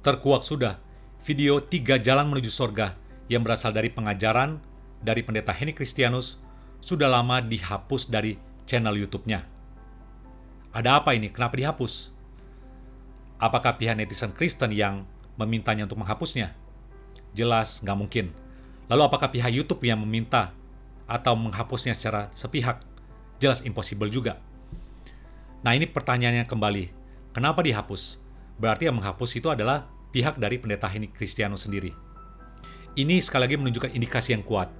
Terkuak sudah video 3 jalan menuju sorga yang berasal dari pengajaran dari pendeta Henny Kristianus sudah lama dihapus dari channel YouTube-nya. Ada apa ini? Kenapa dihapus? Apakah pihak netizen Kristen yang memintanya untuk menghapusnya? Jelas nggak mungkin. Lalu apakah pihak YouTube yang meminta atau menghapusnya secara sepihak? Jelas impossible juga. Nah, ini pertanyaannya kembali. Kenapa dihapus? Berarti yang menghapus itu adalah pihak dari pendeta Henny Kristianus sendiri. Ini sekali lagi menunjukkan indikasi yang kuat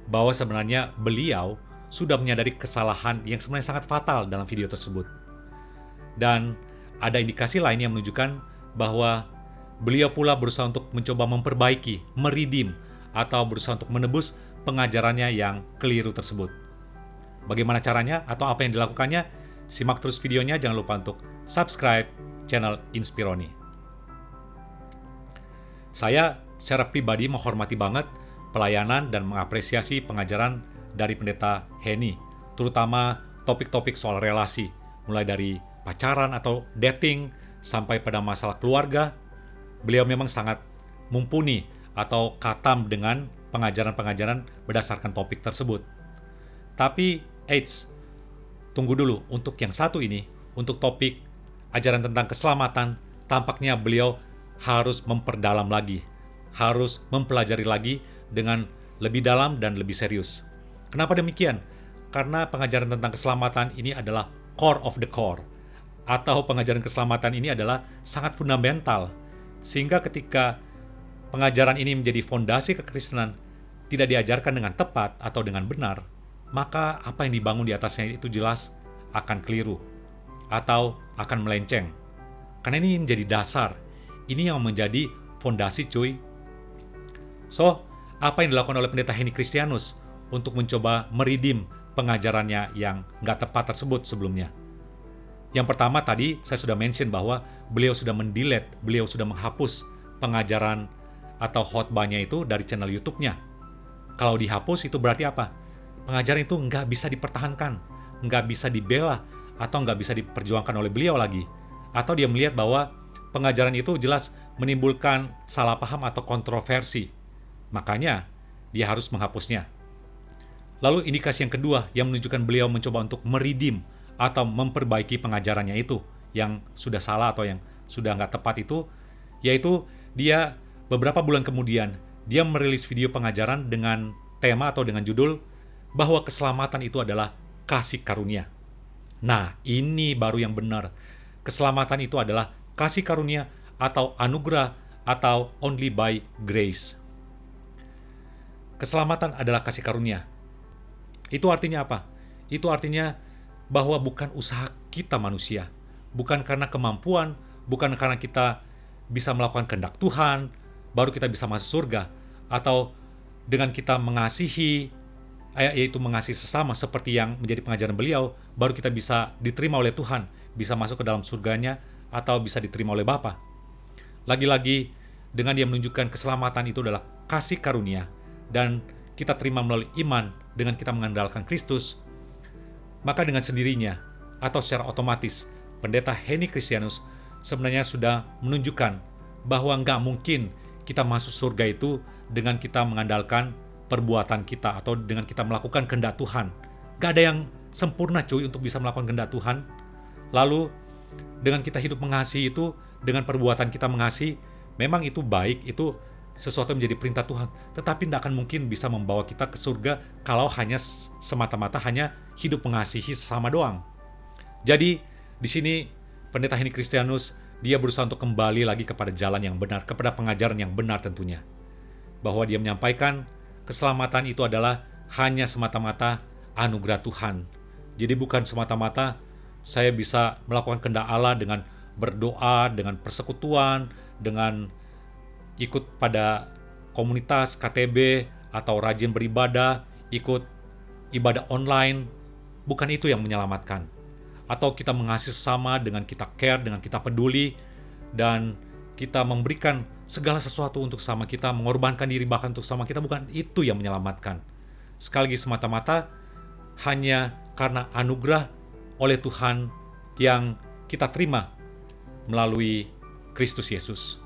bahwa sebenarnya beliau sudah menyadari kesalahan yang sebenarnya sangat fatal dalam video tersebut. Dan ada indikasi lain yang menunjukkan bahwa beliau pula berusaha untuk mencoba memperbaiki, meridim, atau berusaha untuk menebus pengajarannya yang keliru tersebut. Bagaimana caranya atau apa yang dilakukannya? Simak terus videonya, jangan lupa untuk subscribe channel Inspironi. Saya secara pribadi menghormati banget pelayanan dan mengapresiasi pengajaran dari pendeta Henny, terutama topik-topik soal relasi, mulai dari pacaran atau dating sampai pada masalah keluarga. Beliau memang sangat mumpuni atau khatam dengan pengajaran-pengajaran berdasarkan topik tersebut. Tapi, tunggu dulu, untuk yang satu ini, untuk topik ajaran tentang keselamatan, tampaknya beliau harus memperdalam lagi, harus mempelajari lagi dengan lebih dalam dan lebih serius. Kenapa demikian? Karena pengajaran tentang keselamatan ini adalah core of the core, atau pengajaran keselamatan ini adalah sangat fundamental, sehingga ketika pengajaran ini menjadi fondasi kekristenan tidak diajarkan dengan tepat atau dengan benar, maka apa yang dibangun di atasnya itu jelas akan keliru atau akan melenceng. Karena ini menjadi dasar, ini yang menjadi fondasi cuy. So, apa yang dilakukan oleh pendeta Henny Kristianus untuk mencoba meridim pengajarannya yang nggak tepat tersebut sebelumnya? Yang pertama tadi saya sudah mention bahwa beliau sudah mendelete, beliau sudah menghapus pengajaran atau khotbahnya itu dari channel YouTube-nya. Kalau dihapus itu berarti apa? Pengajaran itu nggak bisa dipertahankan, nggak bisa dibela, atau nggak bisa diperjuangkan oleh beliau lagi. Atau dia melihat bahwa pengajaran itu jelas menimbulkan salah paham atau kontroversi. Makanya, dia harus menghapusnya. Lalu indikasi yang kedua yang menunjukkan beliau mencoba untuk meridim atau memperbaiki pengajarannya itu, yang sudah salah atau yang sudah nggak tepat itu, yaitu dia beberapa bulan kemudian, dia merilis video pengajaran dengan tema atau dengan judul bahwa keselamatan itu adalah kasih karunia. Nah, ini baru yang benar. Keselamatan itu adalah kasih karunia atau anugerah atau only by grace. Keselamatan adalah kasih karunia. Itu artinya apa? Itu artinya bahwa bukan usaha kita manusia, bukan karena kemampuan, bukan karena kita bisa melakukan kehendak Tuhan, baru kita bisa masuk surga, atau dengan kita mengasihi, yaitu mengasihi sesama seperti yang menjadi pengajaran beliau, baru kita bisa diterima oleh Tuhan, bisa masuk ke dalam surganya, atau bisa diterima oleh Bapa. Lagi-lagi, dengan dia menunjukkan keselamatan itu adalah kasih karunia, dan kita terima melalui iman dengan kita mengandalkan Kristus, maka dengan sendirinya, atau secara otomatis, pendeta Henny Kristianus sebenarnya sudah menunjukkan bahwa nggak mungkin kita masuk surga itu dengan kita mengandalkan perbuatan kita, atau dengan kita melakukan kehendak Tuhan. Nggak ada yang sempurna cuy untuk bisa melakukan kehendak Tuhan. Lalu, dengan kita hidup mengasihi itu, dengan perbuatan kita mengasihi, memang itu baik, itu sesuatu yang menjadi perintah Tuhan. Tetapi tidak akan mungkin bisa membawa kita ke surga kalau hanya semata-mata hanya hidup mengasihi sesama doang. Jadi, di sini pendeta Henny Kristianus, dia berusaha untuk kembali lagi kepada jalan yang benar, kepada pengajaran yang benar tentunya. Bahwa dia menyampaikan keselamatan itu adalah hanya semata-mata anugerah Tuhan. Jadi bukan semata-mata saya bisa melakukan kehendak Allah dengan berdoa, dengan persekutuan, dengan ikut pada komunitas KTB, atau rajin beribadah, ikut ibadah online. Bukan itu yang menyelamatkan. Atau kita mengasihi sesama dengan kita care, dengan kita peduli, dan kita memberikan segala sesuatu untuk sesama kita, mengorbankan diri bahkan untuk sesama kita. Bukan itu yang menyelamatkan. Sekali lagi, semata-mata hanya karena anugerah oleh Tuhan yang kita terima melalui Kristus Yesus.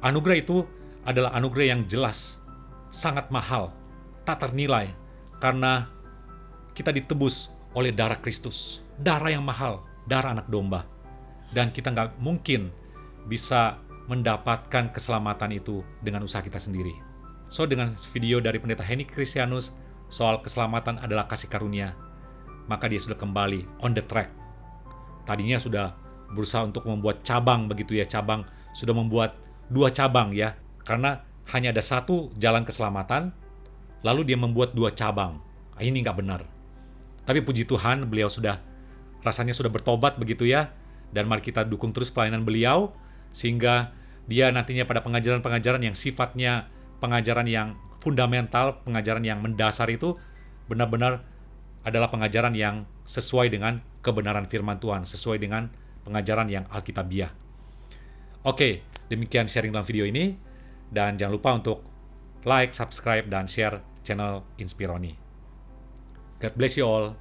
Anugerah itu adalah anugerah yang jelas, sangat mahal, tak ternilai, karena kita ditebus oleh darah Kristus, darah yang mahal, darah anak domba. Dan kita nggak mungkin bisa mendapatkan keselamatan itu dengan usaha kita sendiri. So, dengan video dari Pendeta Henny Kristianus soal keselamatan adalah kasih karunia, maka dia sudah kembali on the track. Tadinya sudah berusaha untuk membuat cabang begitu ya, cabang sudah membuat 2 cabang ya, karena hanya ada 1 jalan keselamatan, lalu dia membuat 2 cabang. Ini nggak benar. Tapi puji Tuhan, beliau rasanya sudah bertobat begitu ya, dan mari kita dukung terus pelayanan beliau, sehingga dia nantinya pada pengajaran-pengajaran yang sifatnya pengajaran yang fundamental, pengajaran yang mendasar itu benar-benar adalah pengajaran yang sesuai dengan kebenaran firman Tuhan, sesuai dengan pengajaran yang alkitabiah. Oke, demikian sharing dalam video ini, dan jangan lupa untuk like, subscribe, dan share channel Inspironi. God bless you all.